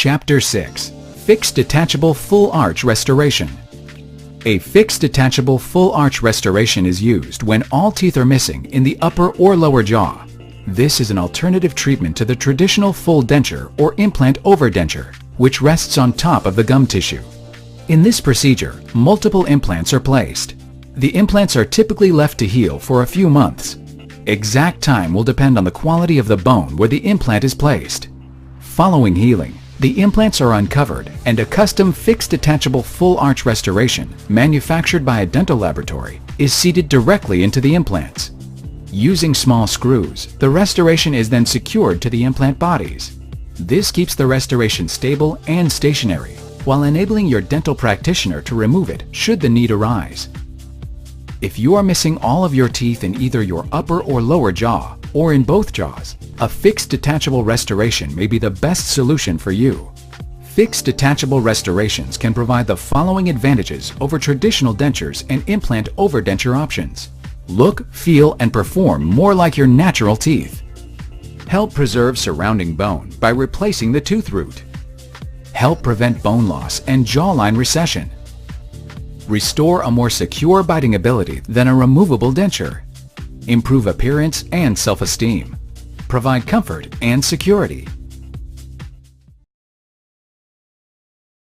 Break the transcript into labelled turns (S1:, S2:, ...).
S1: Chapter 6. Fixed Detachable Full Arch Restoration. A fixed detachable full arch restoration is used when all teeth are missing in the upper or lower jaw. This is an alternative treatment to the traditional full denture or implant overdenture, which rests on top of the gum tissue. In this procedure, multiple implants are placed. The implants are typically left to heal for a few months. Exact time will depend on the quality of the bone where the implant is placed. Following healing, the implants are uncovered and a custom fixed detachable full arch restoration manufactured by a dental laboratory is seated directly into the implants. Using small screws, the restoration is then secured to the implant bodies. This keeps the restoration stable and stationary, while enabling your dental practitioner to remove it should the need arise. If you are missing all of your teeth in either your upper or lower jaw, or in both jaws, a fixed detachable restoration may be the best solution for you. Fixed detachable restorations can provide the following advantages over traditional dentures and implant overdenture options. Look, feel, and perform more like your natural teeth. Help preserve surrounding bone by replacing the tooth root. Help prevent bone loss and jawline recession. Restore a more secure biting ability than a removable denture. Improve appearance and self-esteem. Provide comfort and security.